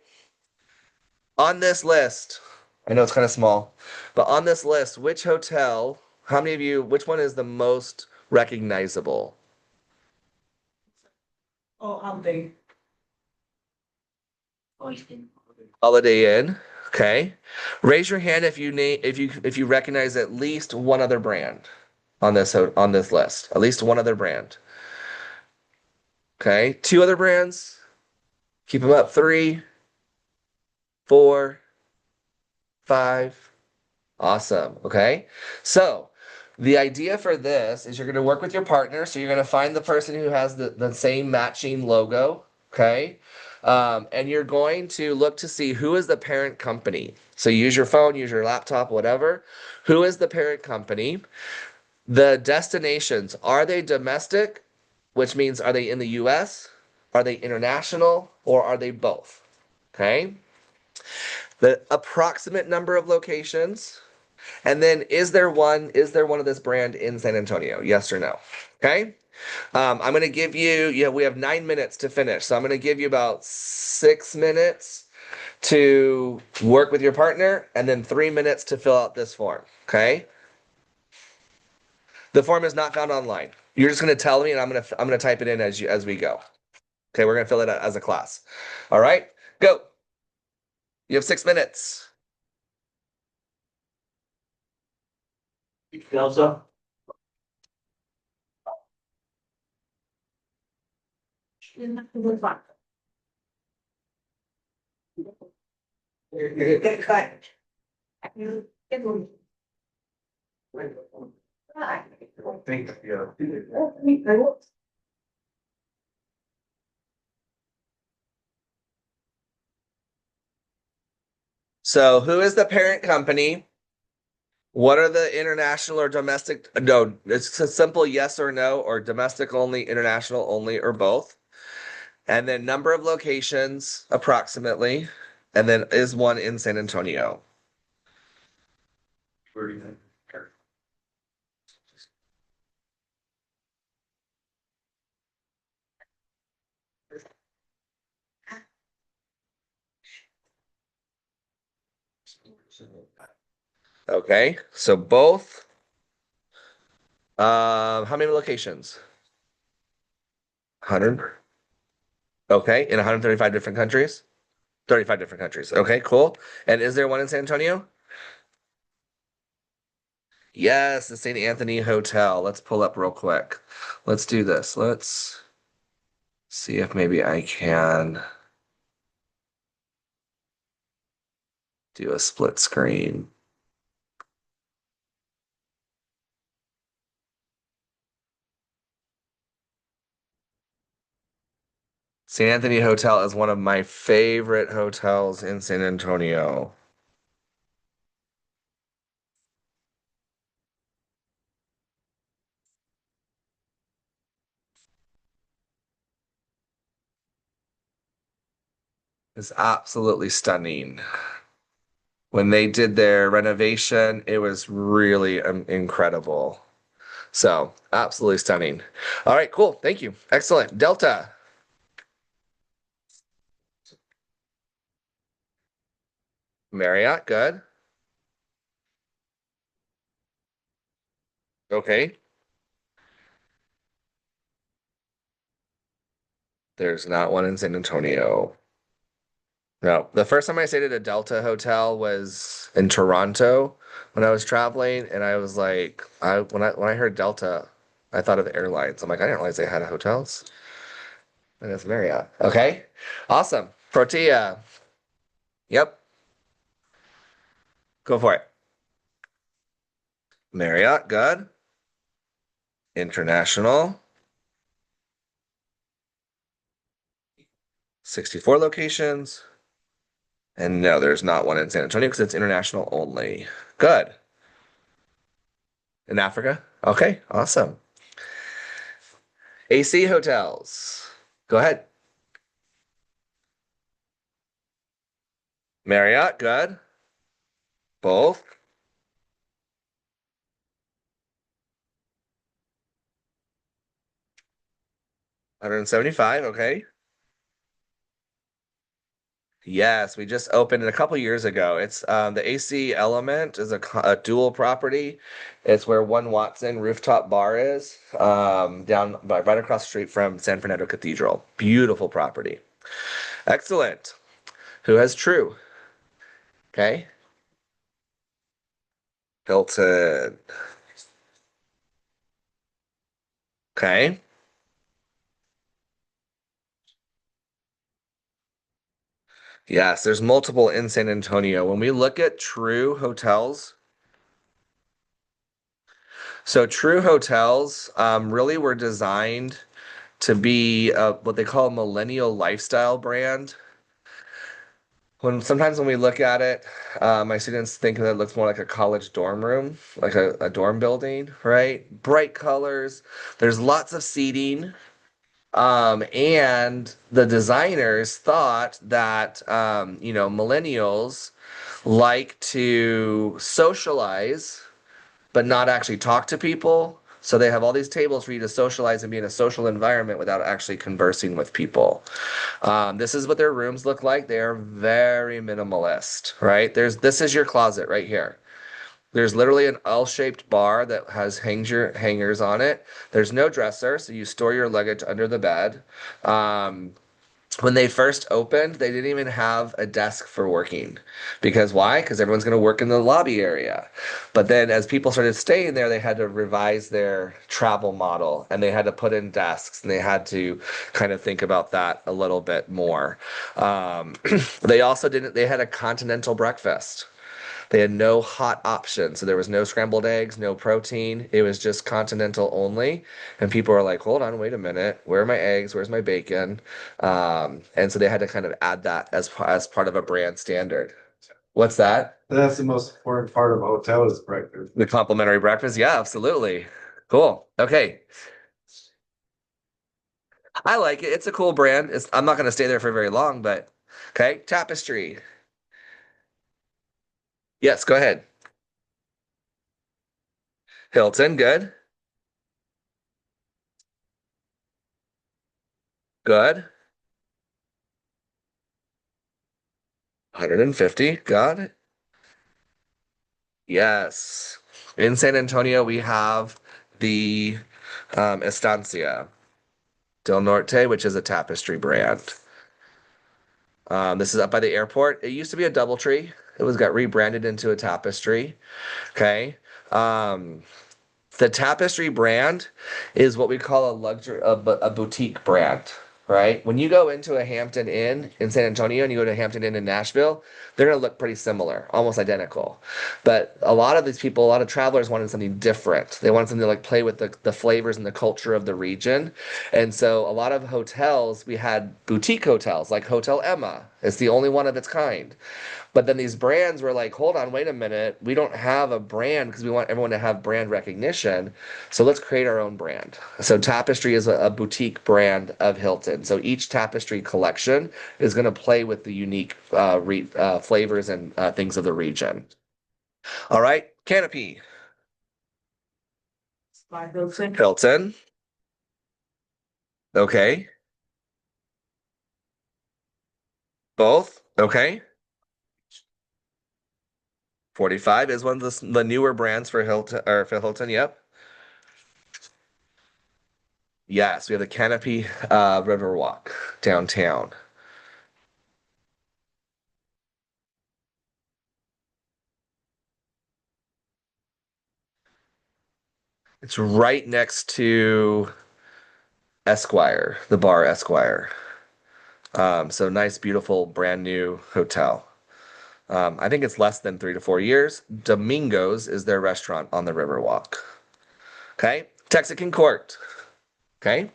[SPEAKER 1] On this list, I know it's kind of small, but on this list, which hotel, how many of you, which one is the most recognizable?
[SPEAKER 4] Oh, I'm thinking.
[SPEAKER 1] Holiday Inn. Okay. Raise your hand if you name if you recognize at least one other brand on this list. At least one other brand. Okay. 2 other brands. Keep them up. 3, 4, 5. Awesome. Okay. So the idea for this is you're going to work with your partner. So you're going to find the person who has the same matching logo. Okay. And you're going to look to see who is the parent company. So use your phone, use your laptop, whatever. Who is the parent company? The destinations, are they domestic, which means are they in the US? Are they international? Or are they both? Okay. The approximate number of locations. And then is there one of this brand in San Antonio? Yes or no? Okay. I'm going to give you, we have 9 minutes to finish. So I'm going to give you about 6 minutes to work with your partner and then 3 minutes to fill out this form. Okay. The form is not found online. You're just going to tell me and I'm going to type it in as we go. Okay. We're going to fill it out as a class. All right. Go. You have 6 minutes.
[SPEAKER 5] Delta.
[SPEAKER 3] think, yeah.
[SPEAKER 1] So who is the parent company? What are the international or domestic? No, it's a simple yes or no, or domestic only, international only, or both. And then number of locations, approximately. And then is one in San Antonio.
[SPEAKER 3] Where do you think?
[SPEAKER 1] Okay, so both. How many locations? 100. Okay, in 135 different countries? 35 different countries. Okay, cool. And is there one in San Antonio? Yes, the St. Anthony Hotel. Let's pull up real quick. Let's do this. Let's see if maybe I can do a split screen. St. Anthony Hotel is one of my favorite hotels in San Antonio. It's absolutely stunning. When they did their renovation, it was really incredible. So, absolutely stunning. All right, cool. Thank you. Excellent. Delta. Marriott, good. Okay. There's not one in San Antonio. No. The first time I stayed at a Delta hotel was in Toronto when I was traveling, and I was like, when I heard Delta, I thought of the airlines. I'm like, I didn't realize they had hotels. And it's Marriott. Okay. Awesome. Protea. Yep. Go for it. Marriott, good. International, 64 locations. And no, there's not one in San Antonio because it's international only. Good. In Africa? Okay, awesome. AC hotels. Go ahead. Marriott, good. Both. 175, okay. Yes, we just opened it a couple years ago. It's the AC Element is a dual property. It's where One Watson rooftop bar is, right across the street from San Fernando Cathedral. Beautiful property. Excellent. Who has True? Okay. Hilton. Okay. Yes, there's multiple in San Antonio. When we look at True hotels, so True hotels really were designed to be what they call a millennial lifestyle brand. Sometimes when we look at it, my students think that it looks more like a college dorm room, like a dorm building, right? Bright colors. There's lots of seating. And the designers thought that, millennials like to socialize, but not actually talk to people. So they have all these tables for you to socialize and be in a social environment without actually conversing with people. This is what their rooms look like. They are very minimalist, right? This is your closet right here. There's literally an L-shaped bar that has hangers on it. There's no dresser, so you store your luggage under the bed. When they first opened, they didn't even have a desk for working. Because why? Because everyone's going to work in the lobby area. But then as people started staying there, they had to revise their travel model and they had to put in desks and they had to kind of think about that a little bit more. They also they had a continental breakfast. They had no hot options. So there was no scrambled eggs, no protein. It was just continental only. And people were like, hold on, wait a minute. Where are my eggs? Where's my bacon? And so they had to kind of add that as part of a brand standard. What's that?
[SPEAKER 3] That's the most important part of a hotel is breakfast.
[SPEAKER 1] The complimentary breakfast? Yeah, absolutely. Cool. Okay. I like it. It's a cool brand. I'm not going to stay there for very long, but okay. Tapestry. Yes, go ahead. Hilton, good. Good. 150. Got it. Yes. In San Antonio, we have the Estancia Del Norte, which is a tapestry brand. This is up by the airport. It used to be a DoubleTree. It got rebranded into a tapestry. Okay. Um, the tapestry brand is what we call a boutique brand. right? When you go into a Hampton Inn in San Antonio and you go to a Hampton Inn in Nashville, they're going to look pretty similar, almost identical. But a lot of these people, a lot of travelers wanted something different. They wanted something to like play with the flavors and the culture of the region. And so a lot of hotels, we had boutique hotels like Hotel Emma. It's the only one of its kind. But then these brands were like, hold on, wait a minute. We don't have a brand because we want everyone to have brand recognition. So let's create our own brand. So Tapestry is a boutique brand of Hilton. So each Tapestry collection is going to play with the unique flavors and things of the region. All right, Canopy.
[SPEAKER 4] By Hilton.
[SPEAKER 1] Hilton. Okay. Both. Okay. 45 is one of the newer brands for Hilton or for Hilton. Yep. Yes, we have the Canopy Riverwalk downtown. It's right next to Esquire, the bar Esquire. So nice, beautiful, brand new hotel. I think it's less than 3 to 4 years. Domingos is their restaurant on the Riverwalk. Okay. Texican Court. Okay.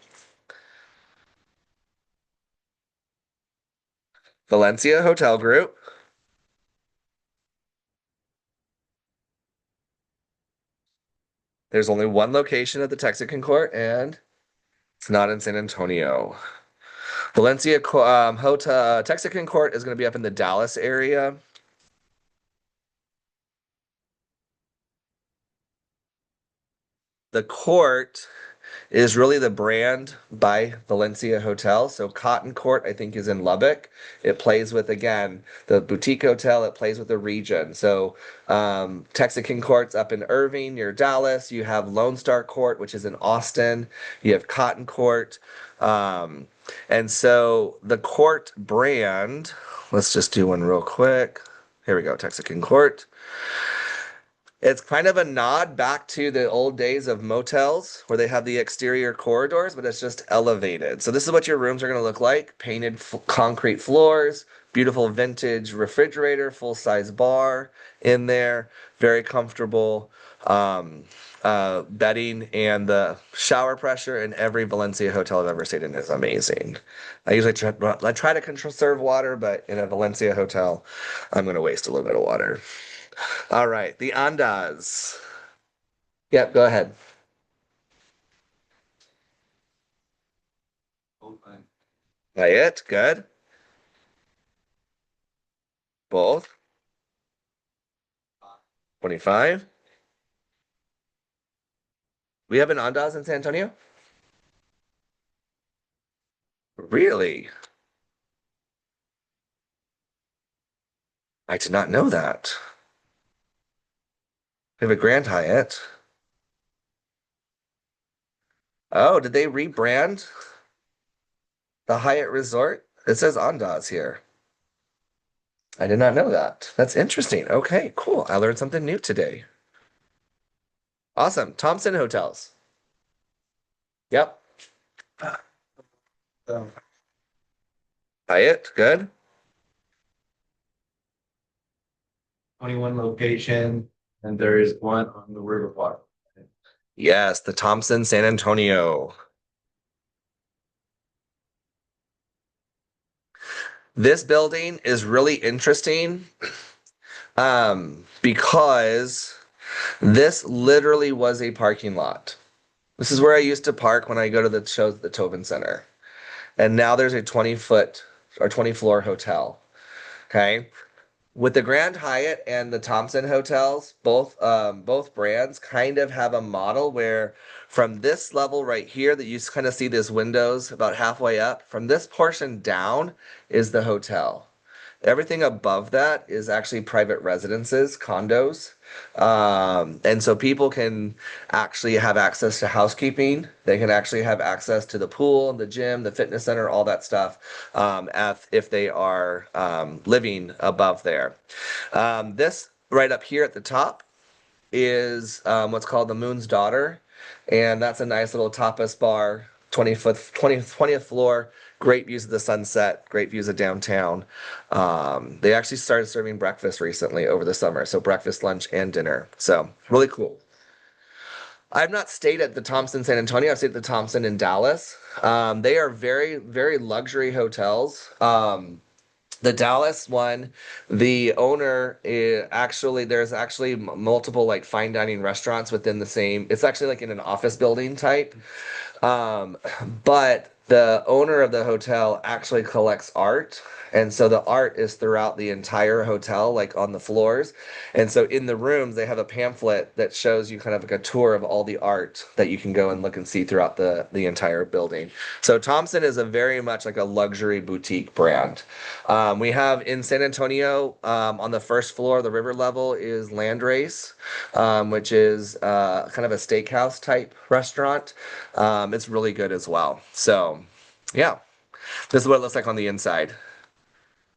[SPEAKER 1] Valencia Hotel Group. There's only one location at the Texican Court, and it's not in San Antonio. Valencia Hotel Texican Court is going to be up in the Dallas area. The court is really the brand by Valencia Hotel. So Cotton Court, I think, is in Lubbock. It plays with, again, the boutique hotel. It plays with the region. So Texican Court's up in Irving near Dallas. You have Lone Star Court, which is in Austin. You have Cotton Court. And so the court brand, let's just do one real quick. Here we go, Texican Court. It's kind of a nod back to the old days of motels where they have the exterior corridors, but it's just elevated. So this is what your rooms are going to look like. Painted concrete floors, beautiful vintage refrigerator, full-size bar in there, very comfortable bedding, and the shower pressure in every Valencia hotel I've ever stayed in is amazing. I try to conserve water, but in a Valencia hotel, I'm going to waste a little bit of water. All right, the Andas. Yep, go ahead. Hyatt, good. Both. 25. We have an Andaz in San Antonio? Really? I did not know that. We have a Grand Hyatt. Oh, did they rebrand the Hyatt Resort? It says Andaz here. I did not know that. That's interesting. Okay, cool. I learned something new today. Awesome. Thompson Hotels. Yep. Hyatt, good.
[SPEAKER 6] 21 location, and there is one on the Riverwalk.
[SPEAKER 1] Yes, the Thompson San Antonio. This building is really interesting because this literally was a parking lot. This is where I used to park when I go to the shows at the Tobin Center. And now there's a 20-foot or 20-floor hotel. Okay. With the Grand Hyatt and the Thompson hotels, both brands kind of have a model where from this level right here that you kind of see these windows about halfway up, from this portion down is the hotel. Everything above that is actually private residences, condos. And so people can actually have access to housekeeping. They can actually have access to the pool, the gym, the fitness center, all that stuff, if they are living above there. This right up here at the top is what's called the Moon's Daughter. And that's a nice little tapas bar, 20th floor, great views of the sunset, great views of downtown. They actually started serving breakfast recently over the summer, so breakfast, lunch, and dinner. So really cool. I've not stayed at the Thompson San Antonio. I've stayed at the Thompson in Dallas. They are very, very luxury hotels. The Dallas one, the owner actually, there's actually multiple like fine dining restaurants within the same. It's actually like in an office building type. Um, but the owner of the hotel actually collects art. And so the art is throughout the entire hotel, like on the floors. And so in the rooms, they have a pamphlet that shows you kind of like a tour of all the art that you can go and look and see throughout the entire building. So Thompson is a very much like a luxury boutique brand. We have in San Antonio, on the first floor, the river level is Landrace, which is kind of a steakhouse type restaurant. It's really good as well. So, yeah, this is what it looks like on the inside.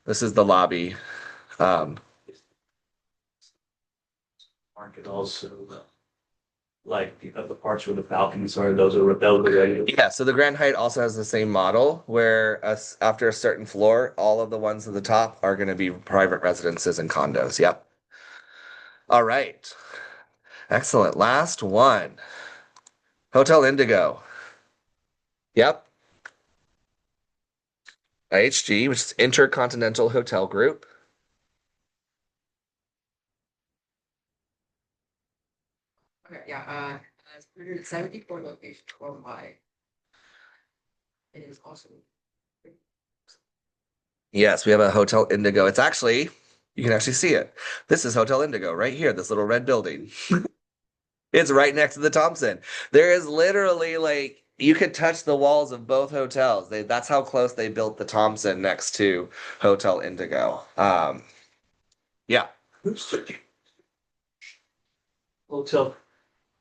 [SPEAKER 1] This is the lobby. Um,
[SPEAKER 5] Market also, like the parts where the balconies are, those are ready.
[SPEAKER 1] yeah, so the Grand Hyatt also has the same model where after a certain floor, all of the ones at the top are going to be private residences and condos. Yep. All right. Excellent. Last one. Hotel Indigo. Yep. IHG, which is Intercontinental Hotel Group.
[SPEAKER 2] Okay, yeah, it's 174 locations worldwide. It is awesome.
[SPEAKER 1] Yes, we have a Hotel Indigo. It's actually, you can actually see it. This is Hotel Indigo right here, this little red building. It's right next to the Thompson. There is literally like you could touch the walls of both hotels. That's how close they built the Thompson next to Hotel Indigo. Yeah.
[SPEAKER 5] Hotel,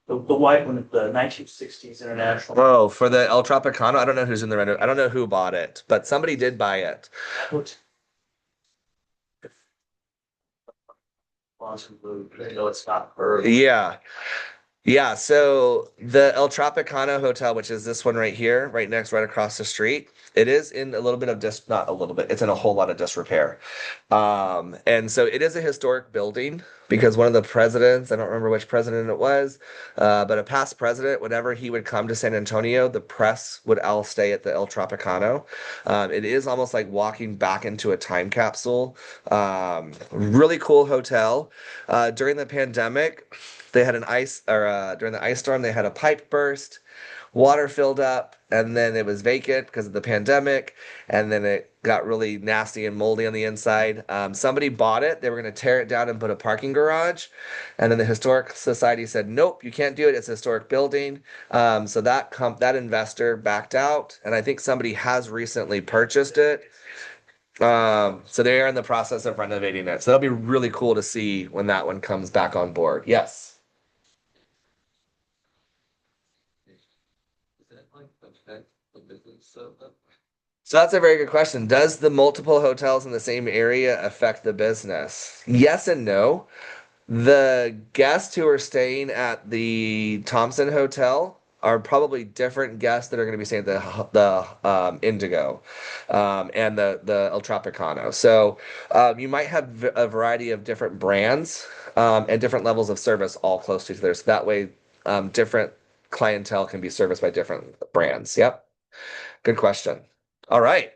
[SPEAKER 5] the white one, the 1960s International.
[SPEAKER 1] Oh, for the El Tropicano, I don't know who's in the render. I don't know who bought it, but somebody did buy it.
[SPEAKER 5] Awesome blue, I know it's not her.
[SPEAKER 1] Yeah. Yeah, so the El Tropicano Hotel, which is this one right here, right across the street, it is in a little bit of not a little bit, it's in a whole lot of disrepair. And so it is a historic building because one of the presidents, I don't remember which president it was, but a past president, whenever he would come to San Antonio, the press would all stay at the El Tropicano. It is almost like walking back into a time capsule. Really cool hotel. During the pandemic, they had during the ice storm, they had a pipe burst, water filled up, and then it was vacant because of the pandemic, and then it got really nasty and moldy on the inside. Somebody bought it. They were going to tear it down and put a parking garage, and then the Historic Society said, "Nope, you can't do it. It's a historic building." So that investor backed out, and I think somebody has recently purchased it. So they are in the process of renovating it. So that'll be really cool to see when that one comes back on board. Yes. So that's a very good question. Does the multiple hotels in the same area affect the business? Yes and no. The guests who are staying at the Thompson Hotel are probably different guests that are going to be staying at the Indigo and the El Tropicano. So you might have a variety of different brands and different levels of service all close to each other. So that way, different clientele can be serviced by different brands. Yep. Good question. All right.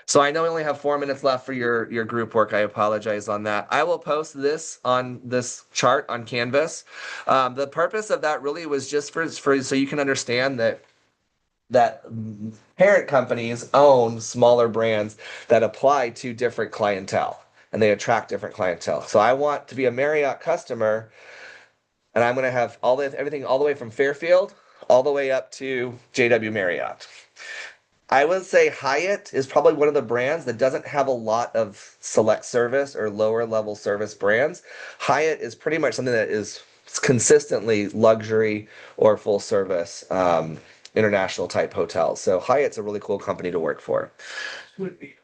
[SPEAKER 1] So I know we only have 4 minutes left for your group work. I apologize on that. I will post this on this chart on Canvas. The purpose of that really was just for so you can understand that parent companies own smaller brands that apply to different clientele and they attract different clientele. So I want to be a Marriott customer, and I'm going to have everything all the way from Fairfield all the way up to JW Marriott. I would say Hyatt is probably one of the brands that doesn't have a lot of select service or lower level service brands. Hyatt is pretty much something that is consistently luxury or full service international type hotels. So Hyatt's a really cool company to work for.
[SPEAKER 5] Would be